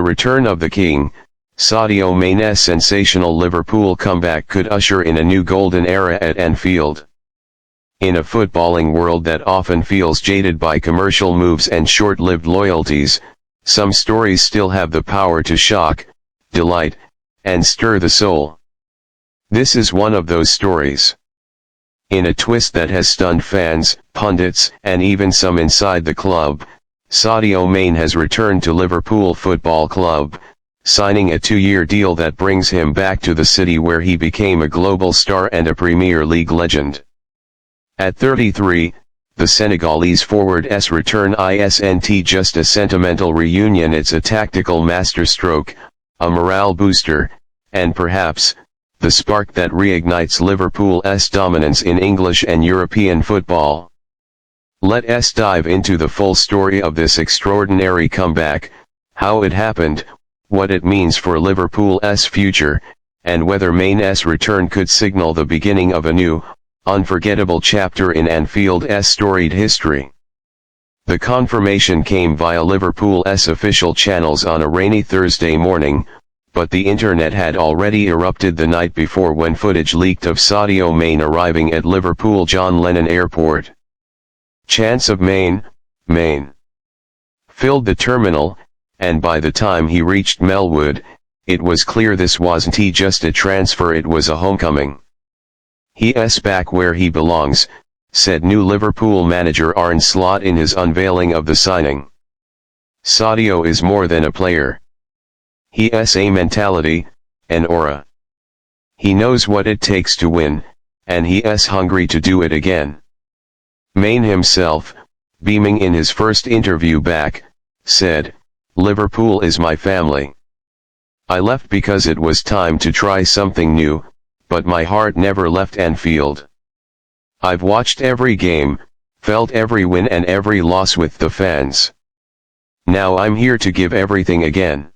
The return of the king, Sadio Mané's sensational Liverpool comeback could usher in a new golden era at Anfield. In a footballing world that often feels jaded by commercial moves and short-lived loyalties, some stories still have the power to shock, delight, and stir the soul. This is one of those stories. In a twist that has stunned fans, pundits, and even some inside the club, Sadio Mané has returned to Liverpool Football Club, signing a 2-year deal that brings him back to the city where he became a global star and a Premier League legend. At 33, the Senegalese forward's return isn't just a sentimental reunion, it's a tactical masterstroke, a morale booster, and perhaps, the spark that reignites Liverpool's dominance in English and European football. Let's dive into the full story of this extraordinary comeback, how it happened, what it means for Liverpool's future, and whether Mané's return could signal the beginning of a new, unforgettable chapter in Anfield's storied history. The confirmation came via Liverpool's official channels on a rainy Thursday morning, but the internet had already erupted the night before when footage leaked of Sadio Mané arriving at Liverpool John Lennon Airport. Chants of Mané, Mané filled the terminal, and by the time he reached Melwood, it was clear this wasn't just a transfer, it was a homecoming. He's back where he belongs, said new Liverpool manager Arne Slot in his unveiling of the signing. Sadio is more than a player. He's a mentality, an aura. He knows what it takes to win, and he's hungry to do it again. Mané himself, beaming in his first interview back, said, "Liverpool is my family. I left because it was time to try something new, but my heart never left Anfield. I've watched every game, felt every win and every loss with the fans. Now I'm here to give everything again."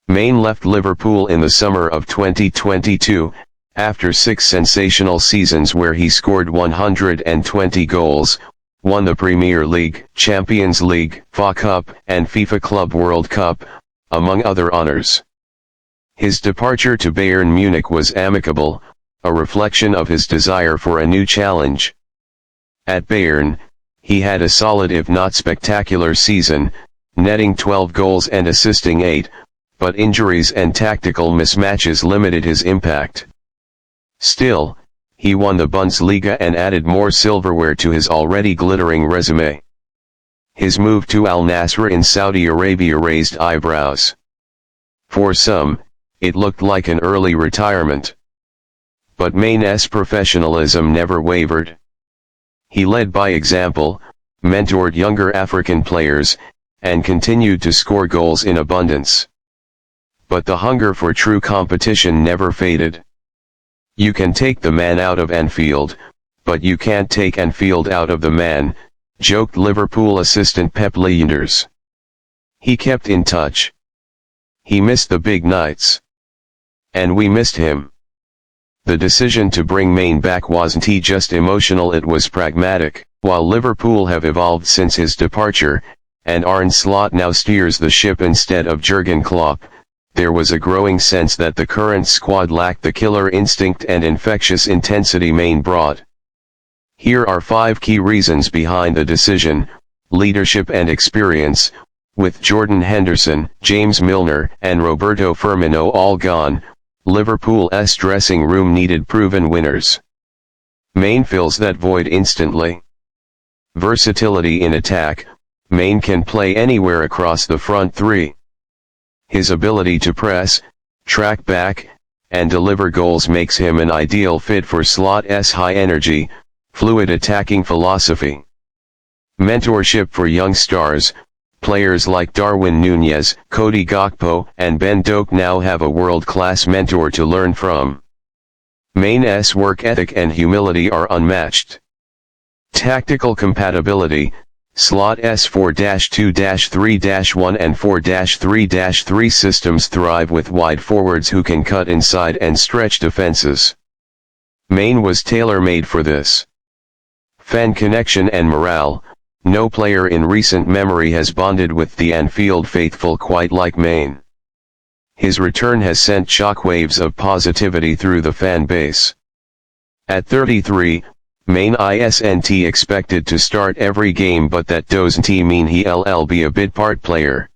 Mané left Liverpool in the summer of 2022, after 6 sensational seasons where he scored 120 goals, won the Premier League, Champions League, FA Cup, and FIFA Club World Cup, among other honors. His departure to Bayern Munich was amicable, a reflection of his desire for a new challenge. At Bayern, he had a solid if not spectacular season, netting 12 goals and assisting 8, but injuries and tactical mismatches limited his impact. Still, he won the Bundesliga and added more silverware to his already glittering resume. His move to Al Nassr in Saudi Arabia raised eyebrows. For some, it looked like an early retirement. But Mané's professionalism never wavered. He led by example, mentored younger African players, and continued to score goals in abundance. But the hunger for true competition never faded. "You can take the man out of Anfield, but you can't take Anfield out of the man," joked Liverpool assistant Pep Lijnders. He kept in touch. He missed the big nights. And we missed him. The decision to bring Mané back wasn't just emotional, it was pragmatic. While Liverpool have evolved since his departure, and Arne Slot now steers the ship instead of Jurgen Klopp, there was a growing sense that the current squad lacked the killer instinct and infectious intensity Mané brought. Here are 5 key reasons behind the decision: leadership and experience. With Jordan Henderson, James Milner, and Roberto Firmino all gone, Liverpool's dressing room needed proven winners. Mané fills that void instantly. Versatility in attack, Mané can play anywhere across the front 3. His ability to press, track back, and deliver goals makes him an ideal fit for Slot's high-energy, fluid attacking philosophy. Mentorship for young stars, players like Darwin Núñez, Cody Gakpo, and Ben Doak now have a world-class mentor to learn from. Mané's work ethic and humility are unmatched. Tactical compatibility, Slot's 4-2-3-1 and 4-3-3 systems thrive with wide forwards who can cut inside and stretch defenses. Mané was tailor-made for this. Fan connection and morale, No player in recent memory has bonded with the Anfield faithful quite like Mané. His return has sent shockwaves of positivity through the fan base. At 33, Mané isn't expected to start every game, but that doesn't mean he'll be a bit-part player.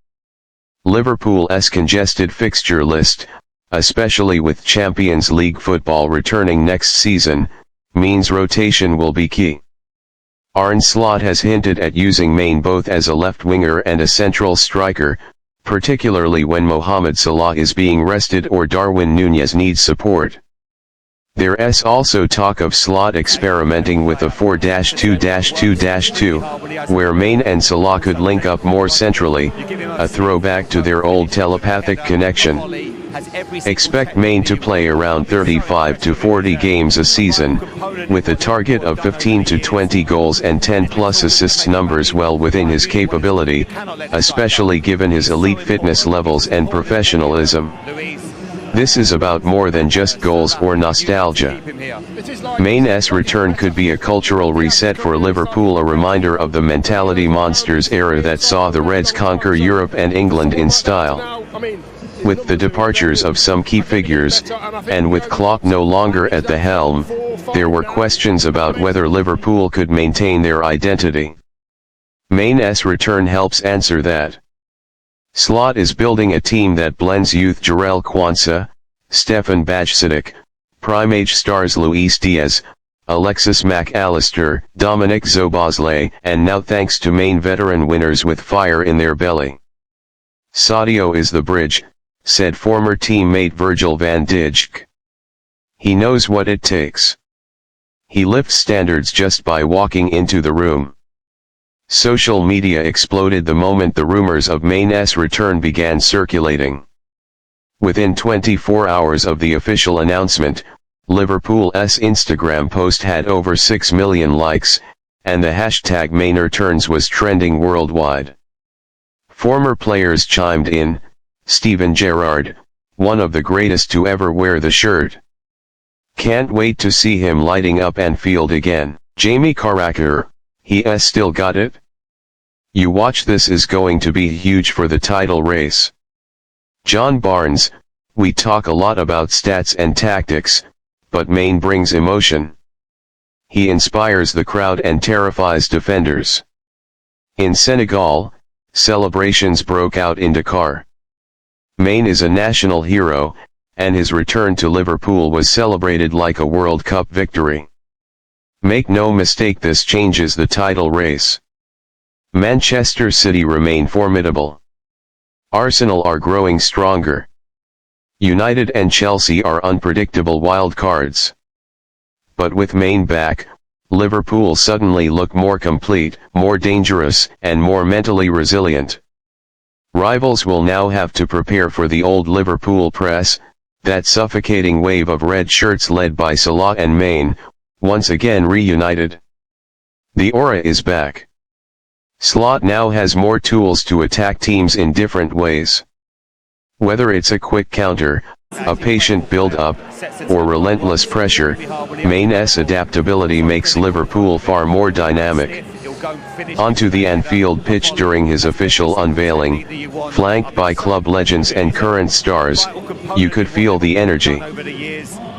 Liverpool's congested fixture list, especially with Champions League football returning next season, means rotation will be key. Arne Slot has hinted at using Mané both as a left winger and a central striker, particularly when Mohamed Salah is being rested or Darwin Núñez needs support. There's also talk of Slot experimenting with a 4-2-2-2, where Mané and Salah could link up more centrally, a throwback to their old telepathic connection. Expect Mané to play around 35 to 40 games a season, with a target of 15 to 20 goals and 10+ assists, numbers well within his capability, especially given his elite fitness levels and professionalism. This is about more than just goals or nostalgia. Mané's return could be a cultural reset for Liverpool, a reminder of the mentality monsters era that saw the Reds conquer Europe and England in style. With the departures of some key figures, and with Klopp no longer at the helm, there were questions about whether Liverpool could maintain their identity. Mané's return helps answer that. Slot is building a team that blends youth Jarell Quansah, Stefan Bajcetic, prime-age stars Luis Diaz, Alexis Mac Allister, Dominic Szoboszlai, and now thanks to Mané veteran winners with fire in their belly. Sadio is the bridge, said former teammate Virgil van Dijk. He knows what it takes. He lifts standards just by walking into the room. Social media exploded the moment the rumors of Mané's return began circulating. Within 24 hours of the official announcement, Liverpool's Instagram post had over 6 million likes, and the hashtag #ManeReturns was trending worldwide. Former players chimed in. Steven Gerrard, one of the greatest to ever wear the shirt. Can't wait to see him lighting up Anfield again. Jamie Carragher, he's still got it? You watch, this is going to be huge for the title race. John Barnes, we talk a lot about stats and tactics, but Mané brings emotion. He inspires the crowd and terrifies defenders. In Senegal, celebrations broke out in Dakar. Mané is a national hero, and his return to Liverpool was celebrated like a World Cup victory. Make no mistake, this changes the title race. Manchester City remain formidable. Arsenal are growing stronger. United and Chelsea are unpredictable wild cards. But with Mané back, Liverpool suddenly look more complete, more dangerous, and more mentally resilient. Rivals will now have to prepare for the old Liverpool press, that suffocating wave of red shirts led by Salah and Mané, once again reunited. The aura is back. Slot now has more tools to attack teams in different ways. Whether it's a quick counter, a patient build-up, or relentless pressure, Mané's adaptability makes Liverpool far more dynamic. Onto the Anfield pitch during his official unveiling, flanked by club legends and current stars, you could feel the energy.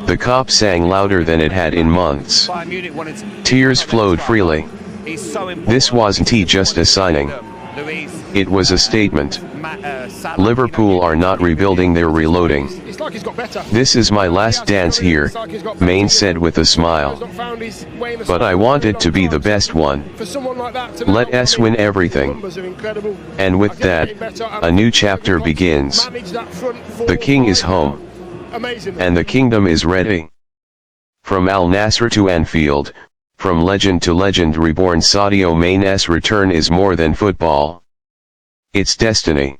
The cop sang louder than it had in months. Tears flowed freely. This wasn't just a signing. It was a statement. Liverpool are not rebuilding, they're reloading. This is my last dance here, Mané said with a smile. But I want it to be the best one. Let us win everything. And with that, a new chapter begins. The king is home. And the kingdom is ready. From Al Nassr to Anfield, from legend to legend reborn, Sadio Mané's return is more than football. It's destiny.